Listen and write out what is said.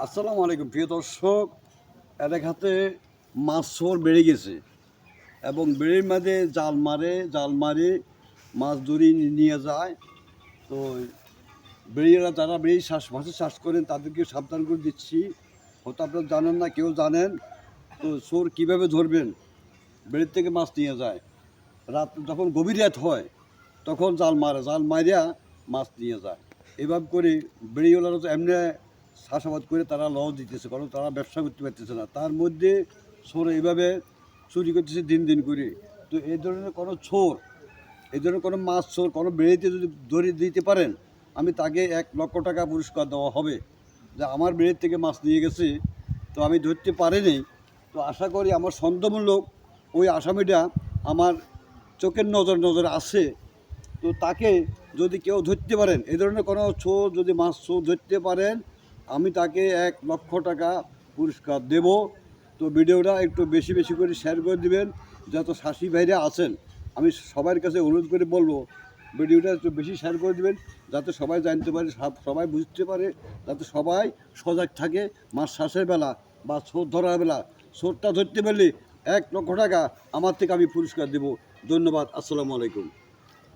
আসসালামু আলাইকুম প্রিয় দর্শক। এলাকাতে মাছ চোর বেড়ে গেছে এবং বেড়ির মাঝে জাল মারে মাছ ধরে নিয়ে যায়। তো বেড়িরা যারা মাছের চাষ করেন তাদেরকে সাবধান করে দিচ্ছি, হয়তো আপনারা জানেন না, কেউ জানেন। তো চোর কীভাবে ধরবেন? বেড়ির থেকে মাছ নিয়ে যায়, রাত যখন গভীর রাত হয় তখন জাল মারিয়া মাছ নিয়ে যায়। এভাবে করে বেড়িওয়ালারা তো এমনি চাষাবাদ করে তারা লস দিতেছে, কারণ তারা ব্যবসা করতে পারতেছে না। তার মধ্যে চোর এইভাবে চুরি করতেছে দিন দিন করে। তো এই ধরনের কোনো চোর, এই ধরনের কোনো মাছ চোর কোনো বেড়িতে যদি ধরে দিতে পারেন, আমি তাকে 1,00,000 টাকা পুরস্কার দেওয়া হবে। যে আমার বেড়ির থেকে মাছ নিয়ে গেছে, তো আমি ধরতে পারিনি। তো আশা করি আমার সন্দেহমূলক ওই আসামিটা আমার চোখের নজরে আছে। তো তাকে যদি কেউ ধরতে পারেন, এই ধরনের কোনো চোর যদি মাছ চোর ধরতে পারেন, আমি তাকে 1,00,000 টাকা পুরস্কার দেব। তো ভিডিওটা একটু বেশি বেশি করে শেয়ার করে দিবেন। যত চাষি ভাইরা আছেন, আমি সবার কাছে অনুরোধ করে বলবো ভিডিওটা একটু বেশি শেয়ার করে দিবেন, যাতে সবাই জানতে পারে, সবাই বুঝতে পারে, যাতে সবাই সজাগ থাকে। মাছ চাষের বেলা বা চোর ধরার বেলা, চোরটা ধরতে পারলে 1,00,000 টাকা আমার থেকে আমি পুরস্কার দেব। ধন্যবাদ। আসসালামু আলাইকুম।